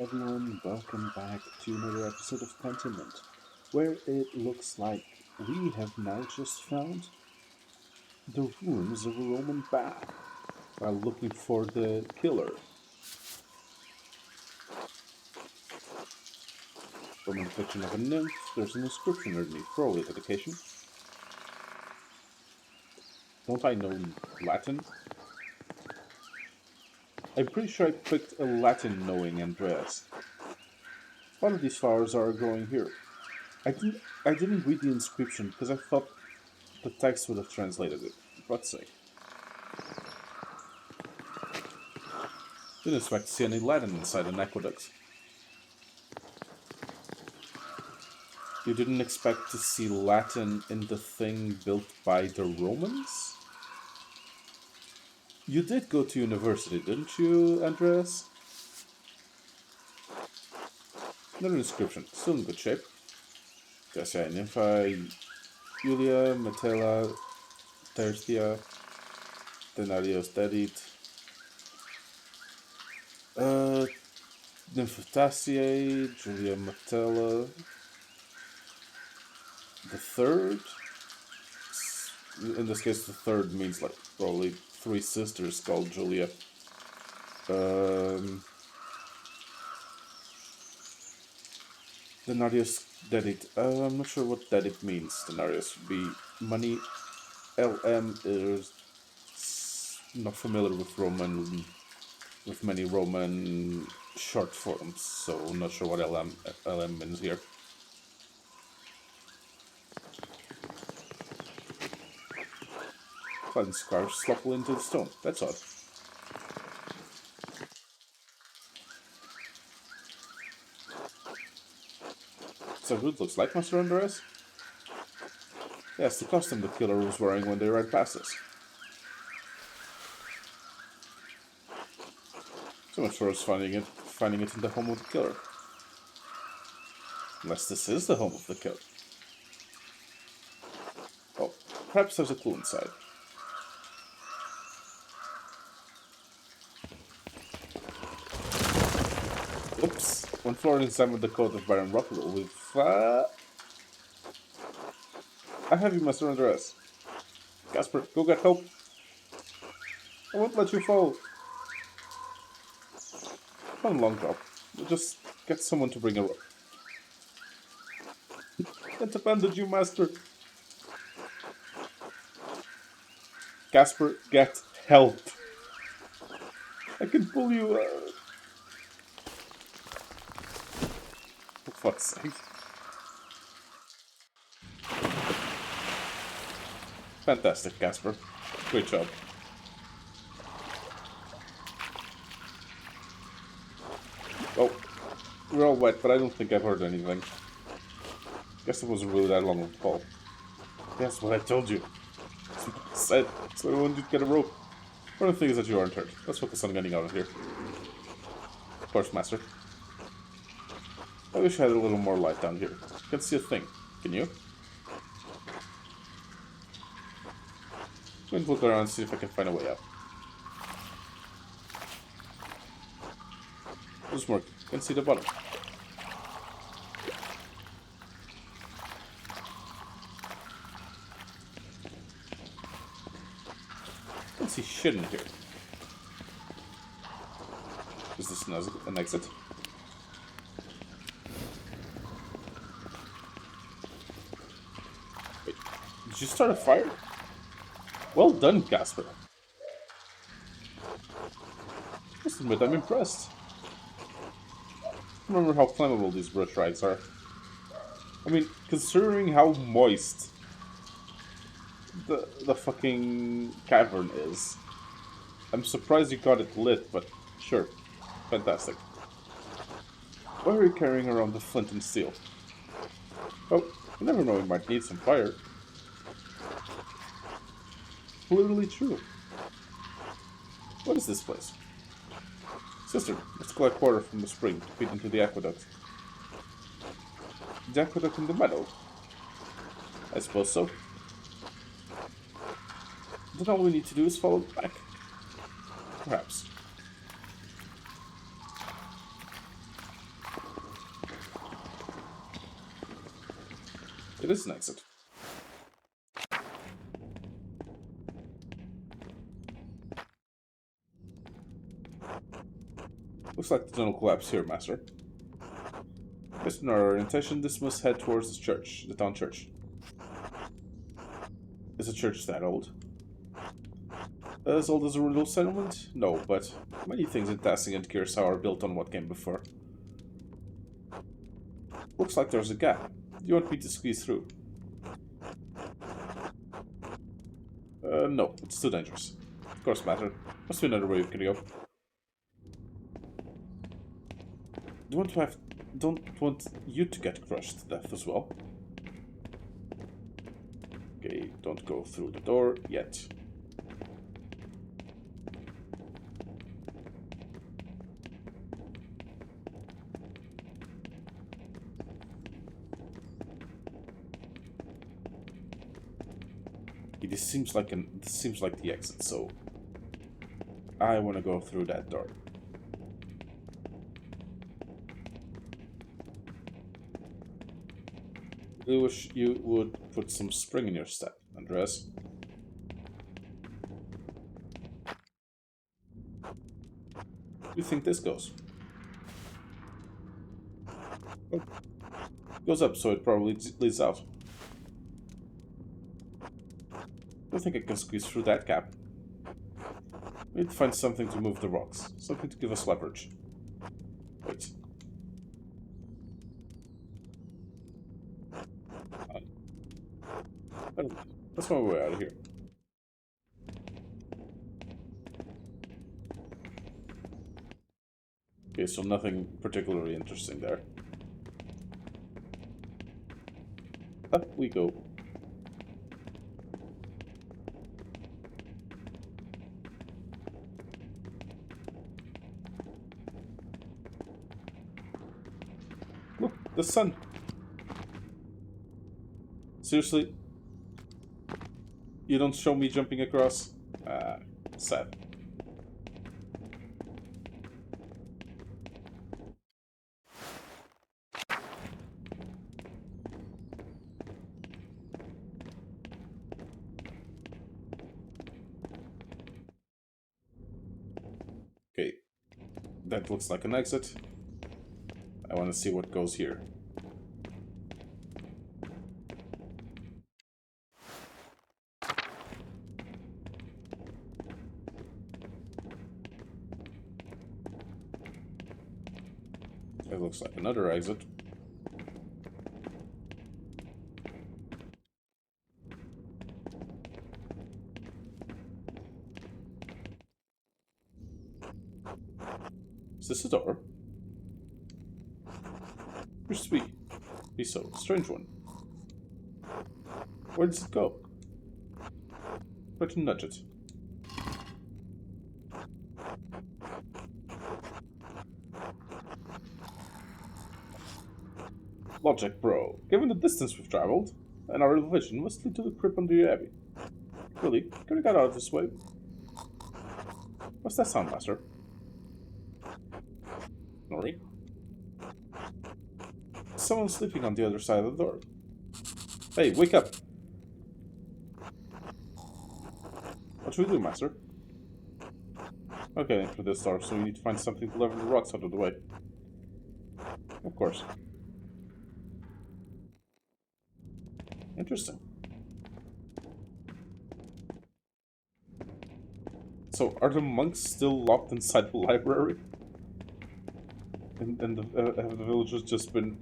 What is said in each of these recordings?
everyone, welcome back to another episode of Pentiment, where it looks like we have now just found the ruins of a Roman bath while looking for the killer. Roman depiction of a nymph, there's an inscription underneath, probably a dedication. Don't I know Latin? I'm pretty sure I picked a Latin knowing Andreas. A lot of these flowers are growing here. I didn't read the inscription because I thought the text would have translated it. For God's sake. Didn't expect to see any Latin inside an aqueduct. You didn't expect to see Latin in the thing built by the Romans? You did go to university, didn't you, Andreas? Another inscription, still in good shape. Cassia Nymphae, Julia, Metella, Tertia, Denarios Dedit, Nymphotaceae, Julia Metella, the third. In this case, the third means like probably three sisters called Julia. Denarius Dedit. I'm not sure what Dedit means. Denarius would be money. LM is not familiar with many Roman short forms, so I'm not sure what LM means here. Cotton scarf sloppily into the stone. That's odd. So who it looks like, Master Andres? Yes, the costume the killer was wearing when they ran past us. So much for us finding it in the home of the killer. Unless this is the home of the killer. Oh, perhaps there's a clue inside. Oops. When Florian examined the coat of Baron Rockwell with... I have you, Master Andreas. Casper, go get help. I won't let you fall. One long drop. We'll just get someone to bring a rope. Can't abandon you, Master. Casper, get help. I can pull you... For fuck's sake. Fantastic, Casper. Great job. Oh, we're all wet, but I don't think I've heard anything. Guess it wasn't really that long of a call. That's what I told you. That's what I said. So I wanted you to get a rope. One of the things is that you aren't hurt. Let's focus on getting out of here. Of course, Master. I wish I had a little more light down here. I can't see a thing. Can you? I'm going to look around and see if I can find a way out. Just more. Can see the bottom. Can't see shit in here. Is this an exit? Wait, did you start a fire? Well done, Casper. I must admit, I'm impressed. Remember how flammable these brush rags are. I mean, considering how moist the fucking cavern is, I'm surprised you got it lit, but sure. Fantastic. Why are you carrying around the flint and steel? Oh, you never know, we might need some fire. Literally true. What is this place? Sister, let's collect water from the spring to feed into the aqueduct. The aqueduct in the meadow? I suppose so. Then all we need to do is follow it back. Perhaps. It is an exit. Looks like the tunnel collapsed here, Master. Based on our orientation, this must head towards the church, the town church. Is the church that old? As old as a little settlement? No, but many things in Tassing and Curacao are built on what came before. Looks like there's a gap. Do you want me to squeeze through? No, it's too dangerous. Of course, Matter. Must be another way we can go. Don't want you to get crushed to death as well. Okay, don't go through the door yet. This seems like the exit, so I want to go through that door. I wish you would put some spring in your step, Andres. Where do you think this goes? Oh, it goes up, so it probably leads out. I don't think I can squeeze through that gap. We need to find something to move the rocks. Something to give us leverage. Wait. That's my way out of here. Okay, so nothing particularly interesting there. Up we go. Look, the sun. Seriously? You don't show me jumping across? Sad. Okay. That looks like an exit. I want to see what goes here. It looks like another exit. Is this a door? You're sweet. Be so. Strange one. Where does it go? Try to nudge it. Logic, bro. Given the distance we've traveled, and our vision must lead to the crypt under the abbey. Really? Can we get out of this way? What's that sound, Master? Nori? Someone's sleeping on the other side of the door. Hey, wake up! What should we do, Master? Okay, through this door, so we need to find something to level the rocks out of the way. Of course. Interesting. So, are the monks still locked inside the library? And have the villagers just been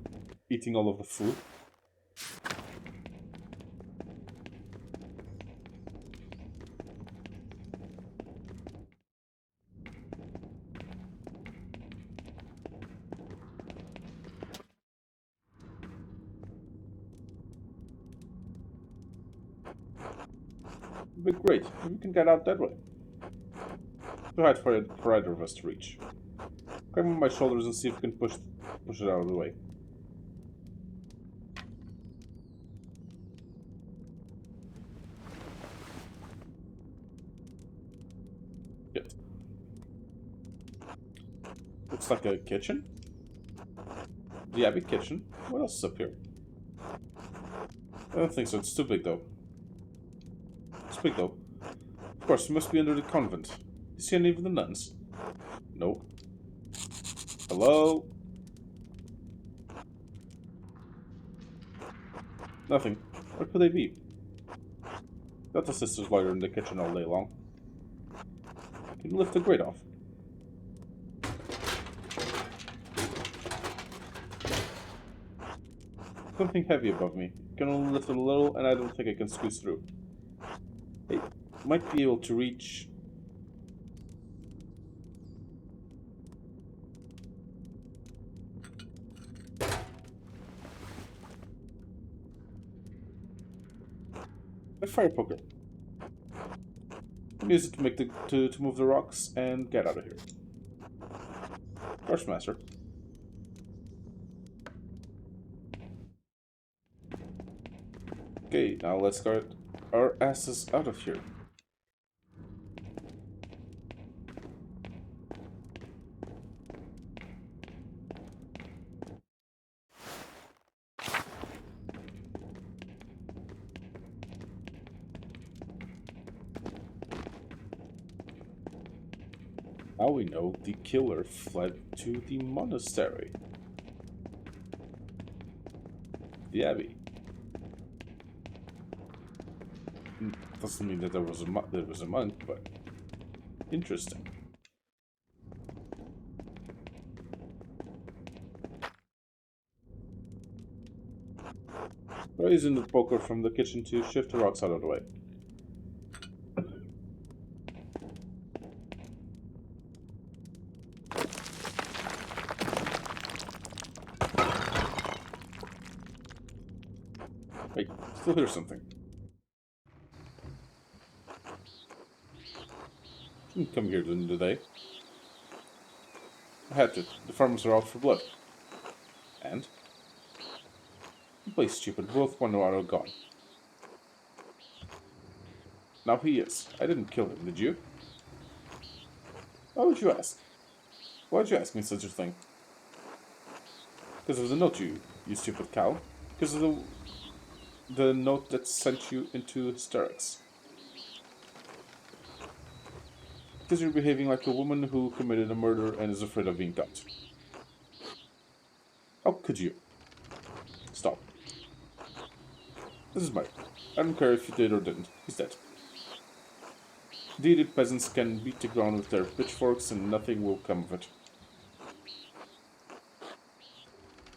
eating all of the food? But great, we can get out that way. Too hard for either of us to reach. Climb on my shoulders and see if we can push it out of the way. Good. Looks like a kitchen. The Abbey kitchen. What else is up here? I don't think so. It's too big, though. It's big, though. Of course, it must be under the convent. Do you see any of the nuns? Nope. Hello? Nothing. Where could they be? Got the sisters loiter in the kitchen all day long. Can you lift the grate off? Something heavy above me. Can only lift it a little, and I don't think I can squeeze through. Hey, might be able to reach. A fire poker. Use it to make to move the rocks and get out of here. First master. Okay, now let's get our asses out of here. Now we know the killer fled to the monastery. The abbey. Doesn't mean that there was a monk, but interesting. Raising the poker from the kitchen to shift the rocks out of the way. Wait, still hear something. Didn't come here during the day. I had to. The farmers are out for blood. And? You play stupid. Both one are gone. Now he is. I didn't kill him, did you? Why would you ask? Why would you ask me such a thing? Because of the note, you stupid cow. Because of the note that sent you into hysterics. Because you're behaving like a woman who committed a murder and is afraid of being caught. How could you? Stop. This is Mike. I don't care if you did or didn't. He's dead. Deeded peasants can beat the ground with their pitchforks and nothing will come of it.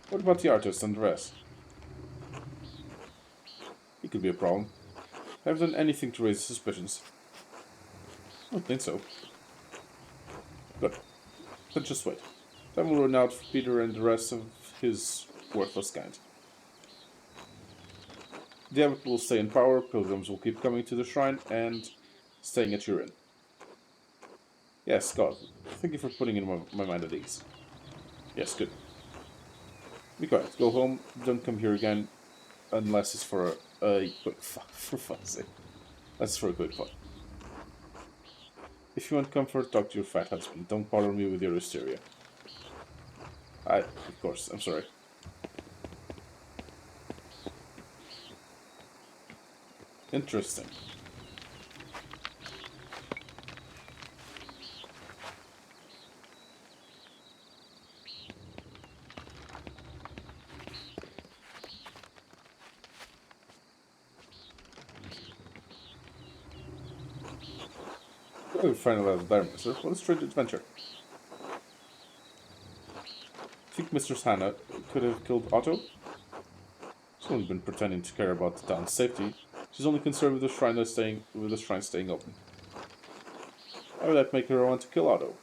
What about the artist and the rest? He could be a problem. I haven't done anything to raise suspicions. I don't think so. Good. Then just wait. Time will run out for Peter and the rest of his worthless kind. The abbot will stay in power, pilgrims will keep coming to the shrine, and staying at your inn. Yes, God. Thank you for putting in my mind at ease. Yes, good. Be quiet. Go home. Don't come here again, unless it's for a quick fuck. For fuck's sake. That's for a quick fuck. If you want comfort, talk to your fat husband. Don't bother me with your hysteria. Of course, I'm sorry. Interesting. Oh, final level there, mister. What a strange adventure. Think Mistress Hannah could have killed Otto? She's only been pretending to care about the town's safety. She's only concerned with the shrine staying open. Why would that make her want to kill Otto?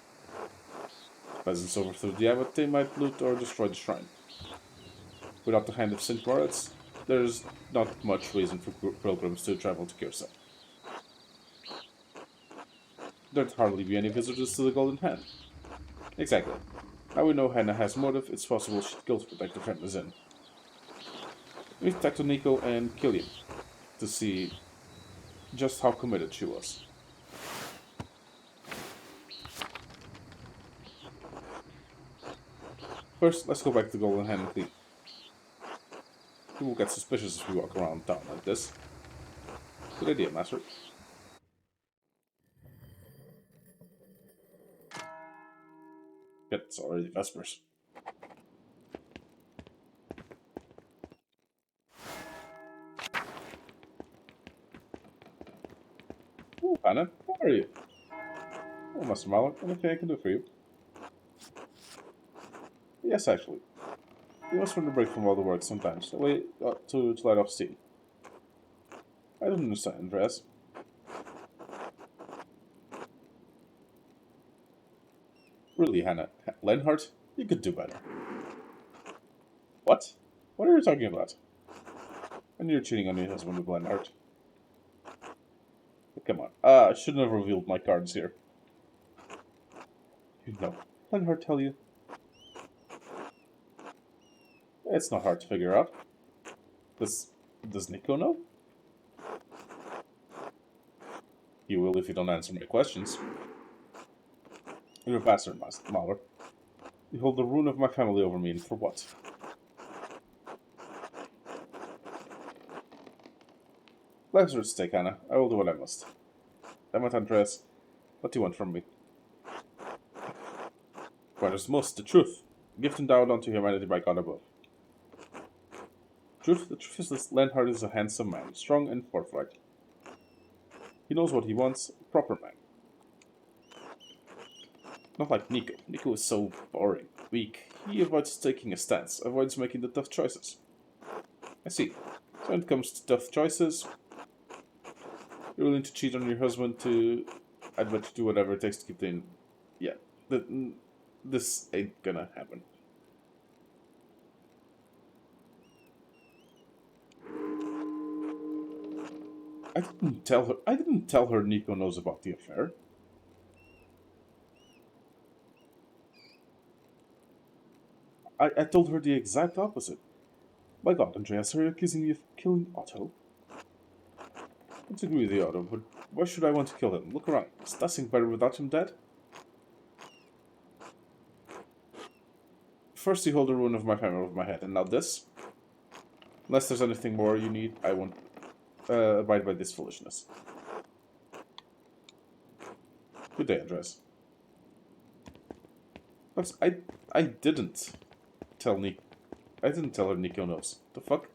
Peasants overthrew the abbot, they might loot or destroy the shrine. Without the hand of St. Moritz, there's not much reason for pilgrims to travel to Kyrsa. There'd hardly be any visitors to the Golden Hand. Exactly. Now we know Hannah has motive, it's possible she'd kill to protect the friendless inn. We talked to Nico and Killian to see just how committed she was. First, let's go back to Golden Hand and clean. People get suspicious if we walk around town like this. Good idea, Master. Yet it's already Vespers. Oh, Hannah, how are you? Oh, Master Mahler, anything I can do for you? Yes, actually. You must want a break from all the work sometimes. A way to light off steam. I don't understand, Andreas. Really, Hannah. Lenhart, you could do better. What? What are you talking about? And you're cheating on your husband with Lenhart. Come on. I shouldn't have revealed my cards here. You know. Lenhart tell you. It's not hard to figure out. Does Nico know? He will if you don't answer my questions. You're a bastard, Mahler. You hold the ruin of my family over me, and for what? Life's at stake, Anna. I will do what I must. Damn it, Andreas. What do you want from me? What is most? The truth. Gift endowed unto humanity by God above. Truth? The truth is that Lenhart is a handsome man, strong and forthright. He knows what he wants, a proper man. Not like Nico. Nico is so boring, weak. He avoids taking a stance, avoids making the tough choices. I see. So when it comes to tough choices, you're willing to cheat on your husband to... I'd bet you do whatever it takes to keep the... Yeah, this ain't gonna happen. I didn't tell her Nico knows about the affair. I told her the exact opposite. My God, Andreas, are you accusing me of killing Otto? I don't agree with you, Otto, but why should I want to kill him? Look around. Is nothing better without him dead? First you hold the ruin of my family over my head, and now this? Unless there's anything more you need, I won't abide by this foolishness. Good day, Andreas. But I didn't tell Nico. I didn't tell her Nico knows. The fuck?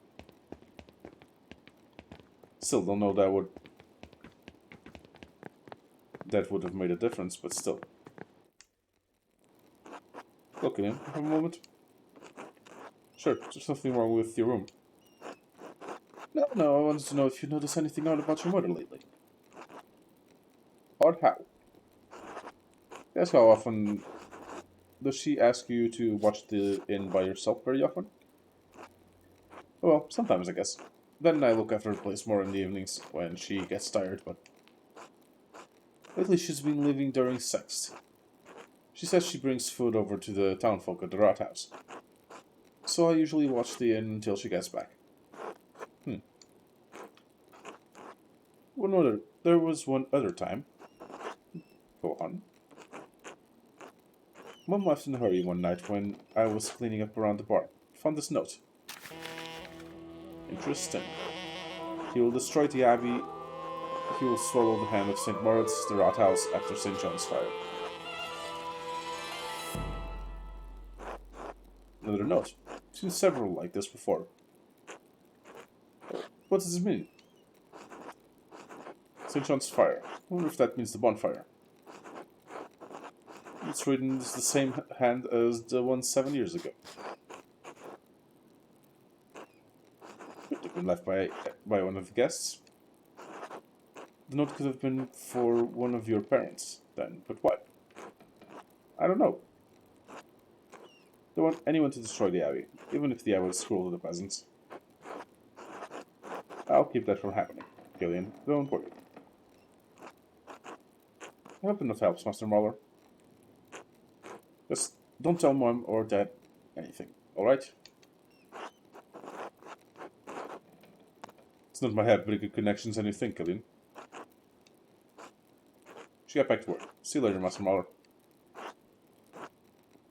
Still don't know that would have made a difference, but still. Look at him. Have a moment. Sure, there's nothing wrong with your room. No, I wanted to know if you noticed anything odd about your mother lately. Odd how? Yes, how often does she ask you to watch the inn by yourself very often? Well, sometimes I guess. Then I look after the place more in the evenings when she gets tired, but lately she's been leaving during sext. She says she brings food over to the townfolk at the Rat House. So I usually watch the inn until she gets back. There was one other time. Go on. Mom left in a hurry one night when I was cleaning up around the bar. Found this note. Interesting. He will destroy the abbey. He will swallow the hand of St. Moritz, the rat house, after St. John's fire. Another note. I've seen several like this before. What does it mean? St. John's fire. I wonder if that means the bonfire. It's written as the same hand as the one 7 years ago. Could have been left by one of the guests. The note could have been for one of your parents, then, but why? I don't know. Don't want anyone to destroy the abbey, even if the abbey was cruel to the peasants. I'll keep that from happening, Gillian. Don't worry. I hope enough helps, Master Mahler. Just don't tell Mom or Dad anything, alright? It's not my head bigger connections than you think, Gillian. She got back to work. See you later, Master Mahler.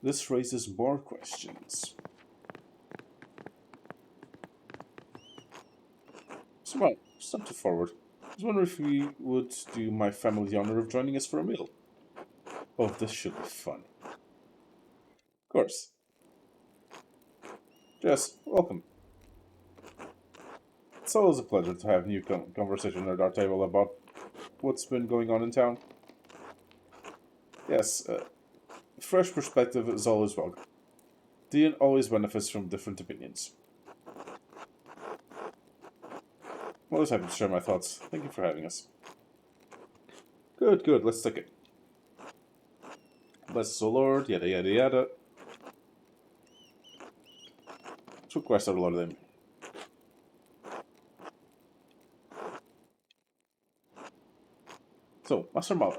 This raises more questions. Well, it's not too forward. I was wondering if we would do my family the honor of joining us for a meal. Oh, this should be fun. Of course. Jess, welcome. It's always a pleasure to have new conversation at our table about what's been going on in town. Yes, fresh perspective is always welcome. Dean always benefits from different opinions. I'm always happy to share my thoughts. Thank you for having us. Good, good, let's take it. Bless the Lord, yada yada yada. Two quests are a lot of them. So, Master Mala,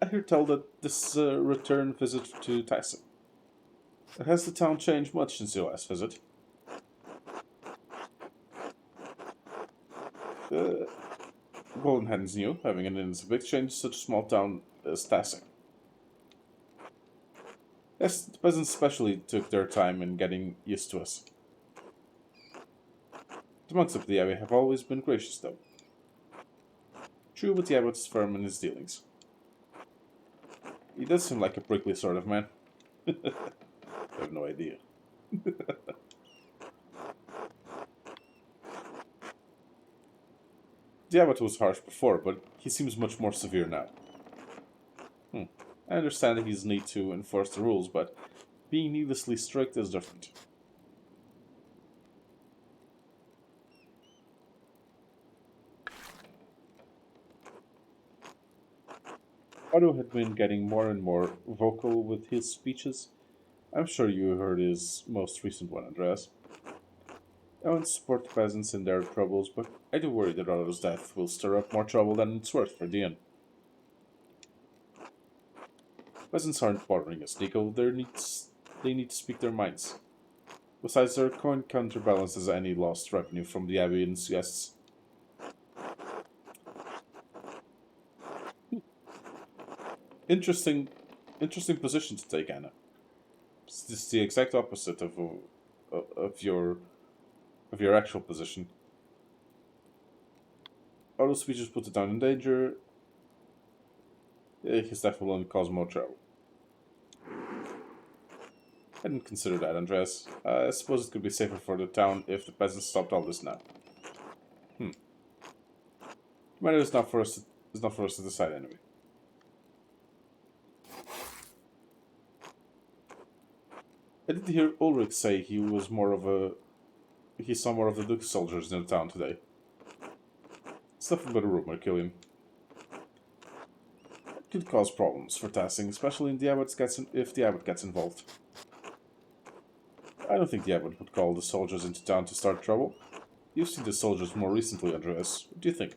I hear tell that this return visit to Tyson. Has the town changed much since your last visit? Uh, Golden Hands knew, having an innocent change such a small town as Tyson. Yes, the peasants especially took their time in getting used to us. The monks of the abbey have always been gracious, though. True, but the abbot's firm in his dealings. He does seem like a prickly sort of man. I have no idea. The abbot was harsh before, but he seems much more severe now. I understand that he's need to enforce the rules, but being needlessly strict is different. Otto had been getting more and more vocal with his speeches. I'm sure you heard his most recent one, Andreas. I want to support the peasants in their troubles, but I do worry that Otto's death will stir up more trouble than it's worth for Dian. Peasants aren't bothering us, Nico. They need to speak their minds. Besides, their coin counterbalances any lost revenue from the abbey and guests. Interesting, interesting position to take, Anna. It's the exact opposite of your actual position. Otto's speeches put the town in danger. His death will only cause more trouble. I didn't consider that, Andreas. I suppose it could be safer for the town if the peasants stopped all this now. The matter is not for us. Is not for us to decide anyway. I did hear Ulrich say he saw more of the Duke's soldiers in the town today. It's nothing but a rumor, Killian. It could cause problems for Tassing, especially if the abbot gets involved. I don't think the abbot would call the soldiers into town to start trouble. You've seen the soldiers more recently, Andreas. What do you think?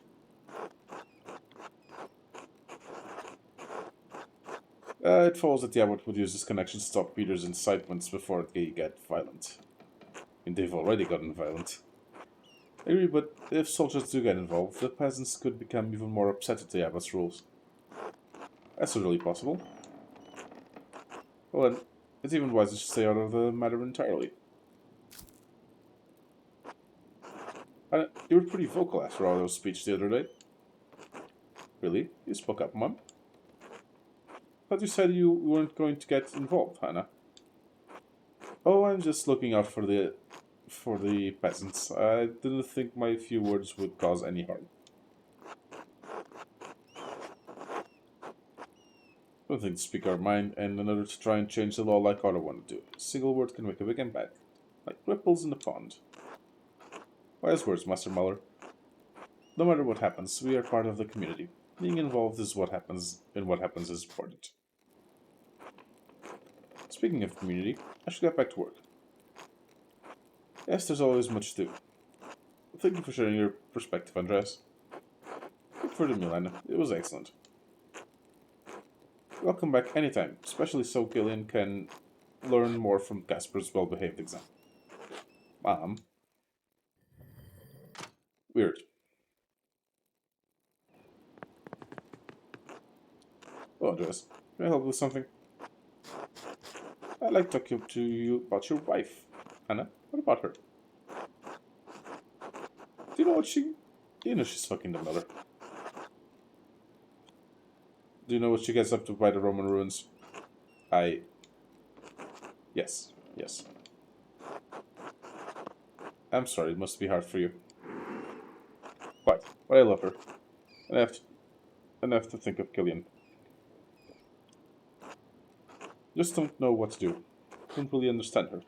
It follows that the abbot would use his connection to stop Peter's incitements before they get violent. And they've already gotten violent. I agree, but if soldiers do get involved, the peasants could become even more upset at the abbot's rules. That's really possible. Well then, it's even wiser to stay out of the matter entirely. You were pretty vocal after all those speech the other day. Really? You spoke up, Mum? Thought you said you weren't going to get involved, Hannah. Oh, I'm just looking out for the peasants. I didn't think my few words would cause any harm. One thing to speak our mind, and another to try and change the law like Otto wanted to do. A single word can make a big impact, like ripples in the pond. Wise words, Master Muller. No matter what happens, we are part of the community. Being involved is what happens, and what happens is important. Speaking of community, I should get back to work. Yes, there's always much to do. Thank you for sharing your perspective, Andreas. Thank you for the meal, Anna. It was excellent. Welcome back anytime, especially so Gillian can learn more from Casper's well-behaved exam. Mom. Weird. Oh, Andreas, can I help with something? I'd like to talk to you about your wife. Anna, what about her? Do you know what she... You know she's fucking the mother. Do you know what she gets up to by the Roman ruins? Yes, yes. I'm sorry, it must be hard for you. Quite, but I love her. And I have to think of Killian. Just don't know what to do. Don't really understand her.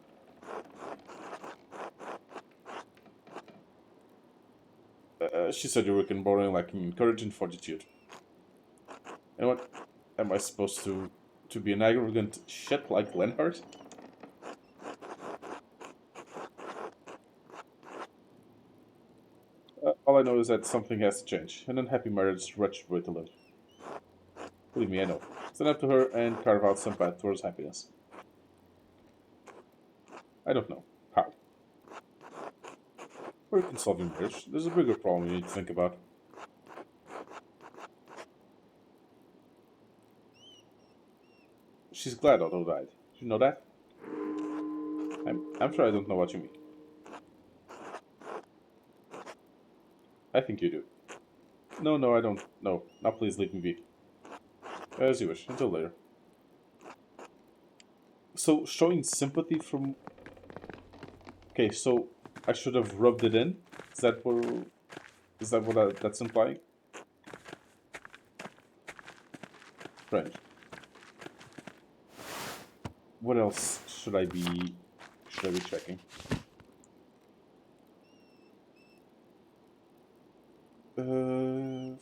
She said you were borrowing like courage and fortitude. And what am I supposed to be an arrogant shit like Lenhart? All I know is that something has to change. An unhappy marriage is a wretched way to live. Believe me, I know. Stand up to her and carve out some path towards happiness. I don't know. How? Or you can solve your marriage. There's a bigger problem you need to think about. She's glad Otto died. Do you know that? I'm sure I don't know what you mean. I think you do. No, I don't. No. Now please leave me be. As you wish. Until later. So, showing sympathy from... Okay, so I should have rubbed it in? Is that what... Is that what that's implying? Strange. What else should I be... checking? Uh...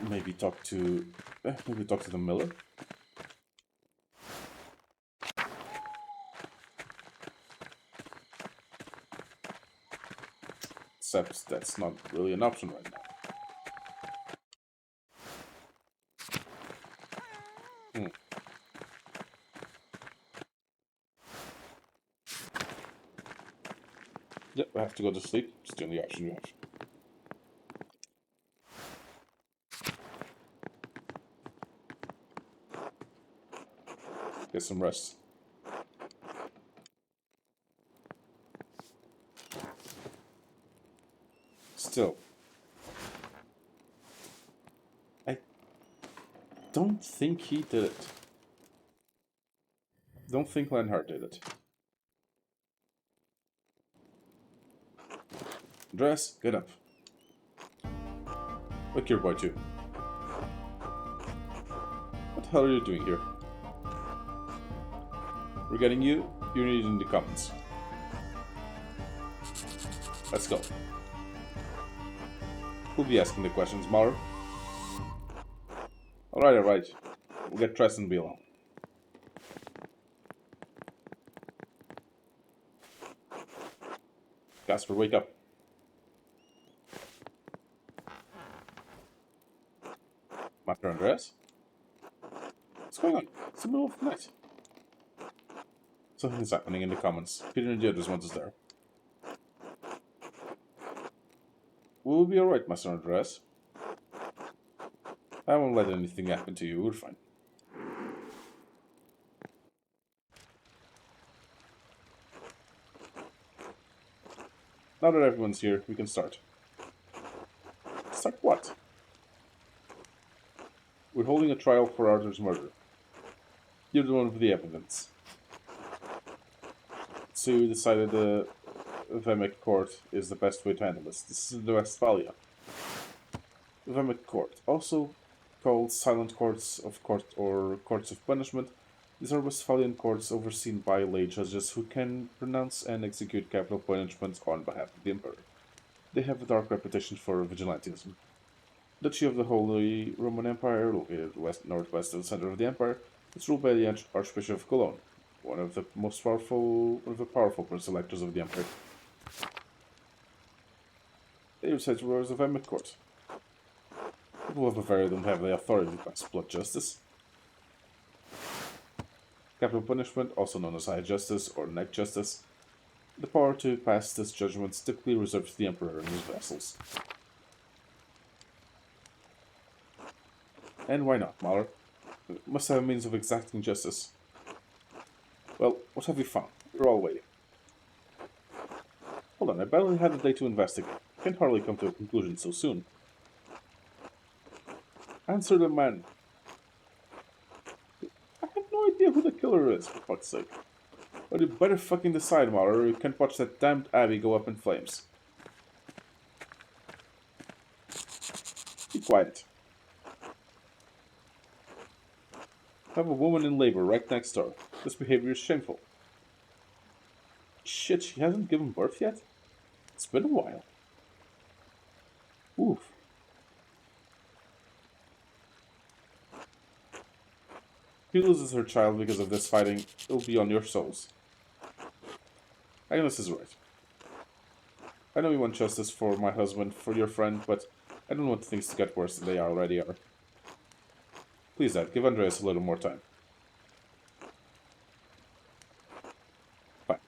Maybe talk to... maybe talk to the miller? Except that's not really an option right now. Hmm. Yep, I have to go to sleep. It's the only option you have. Get some rest. Still, I don't think he did it. Don't think Lenhart did it. Andreas, get up. Wake your boy too. What the hell are you doing here? We're getting you. You're needed in the comments. Let's go. Who'll be asking the questions, Maurer? Alright. We'll get dressed and be alone. Casper, wake up. Master Andreas? What's going on? It's the middle of the night. Something's happening in the comments. Peter and the others want us there. We'll be alright, Master Andreas. I won't let anything happen to you. We're fine. Now that everyone's here, we can start. Start what? We're holding a trial for Arthur's murder. You're the one with the evidence. So you decided the Vemic Court is the best way to handle this. This is the Westphalia. The Vemic Court, also called Silent Courts of Court or Courts of Punishment, these are Westphalian courts overseen by lay judges who can pronounce and execute capital punishments on behalf of the Emperor. They have a dark reputation for vigilantism. Duchy of the Holy Roman Empire, located northwest of the center of the empire, is ruled by the Archbishop of Cologne, one of the powerful prince electors of the empire. They reside rulers of Emmet Court. People of Bavaria don't have the authority to pass blood justice. Capital punishment, also known as high justice or neck justice, the power to pass this judgment is typically reserved to the emperor and his vassals. And why not, Mahler? We must have a means of exacting justice. Well, what have you found? We're all waiting. Hold on, I barely had a day to investigate. Can't hardly come to a conclusion so soon. Answer the man. I have no idea who the killer is, for fuck's sake. But you better fucking decide, Mahler, or you can't watch that damned Abbey go up in flames. Be quiet. I have a woman in labor right next door. This behavior is shameful. Shit, she hasn't given birth yet? It's been a while. Oof. If she loses her child because of this fighting, it'll be on your souls. Agnes is right. I know you want justice for my husband, for your friend, but I don't want things to get worse than they already are. Please, Dad, give Andreas a little more time. Fine.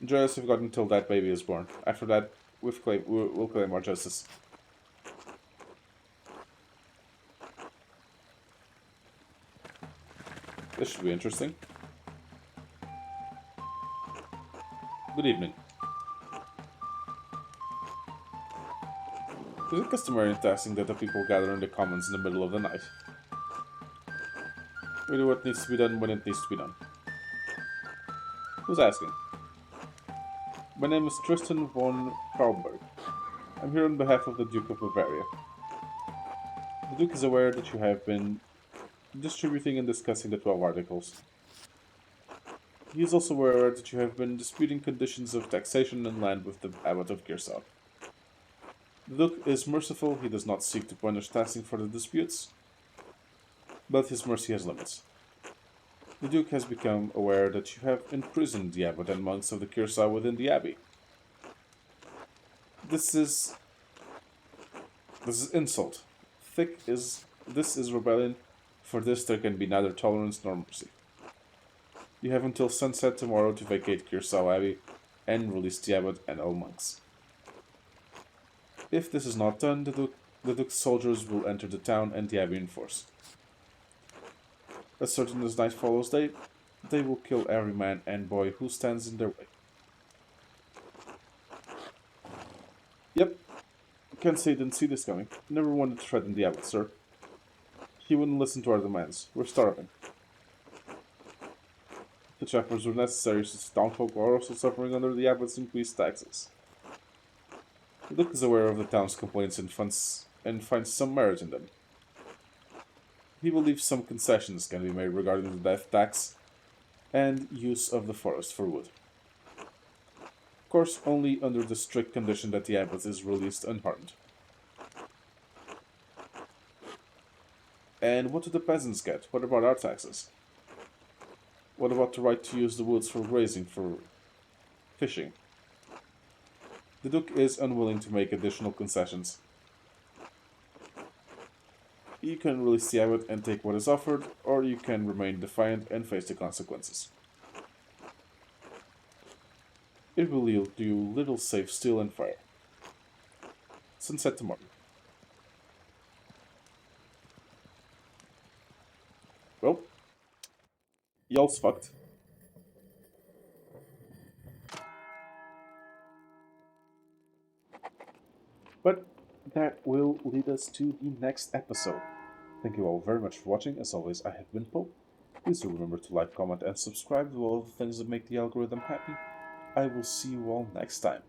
Andreas, you've got until that baby is born. After that, we'll claim our justice. This should be interesting. Good evening. Is it customary in taxing that the people gather in the commons in the middle of the night? We do what needs to be done when it needs to be done. Who's asking? My name is Tristan von Karlberg. I'm here on behalf of the Duke of Bavaria. The Duke is aware that you have been distributing and discussing the 12 articles. He is also aware that you have been disputing conditions of taxation and land with the Abbot of Kirsau. The Duke is merciful, he does not seek to punish taxing for the disputes, but his mercy has limits. The Duke has become aware that you have imprisoned the Abbot and monks of the Kirsau within the Abbey. This is insult. This is rebellion. For this there can be neither tolerance nor mercy. You have until sunset tomorrow to vacate Kirsau Abbey and release the Abbot and all monks. If this is not done, the Duke's soldiers will enter the town and the Abbey in force. As certain as night follows day, they will kill every man and boy who stands in their way. Yep, can't say didn't see this coming. Never wanted to threaten the Abbot, sir. He wouldn't listen to our demands. We're starving. The chapters were necessary since townfolk are also suffering under the Abbot's increased taxes. The Duke is aware of the town's complaints and finds some merit in them. He believes some concessions can be made regarding the death tax and use of the forest for wood. Of course, only under the strict condition that the Abbot is released unharmed. And what do the peasants get? What about our taxes? What about the right to use the woods for grazing, for fishing? The Duke is unwilling to make additional concessions. You can release the Abbot and take what is offered, or you can remain defiant and face the consequences. It will yield you little save steel and fire. Sunset tomorrow. Well, y'all's fucked. But that will lead us to the next episode. Thank you all very much for watching. As always, I have been Pope. Please do remember to like, comment, and subscribe to all the things that make the algorithm happy. I will see you all next time.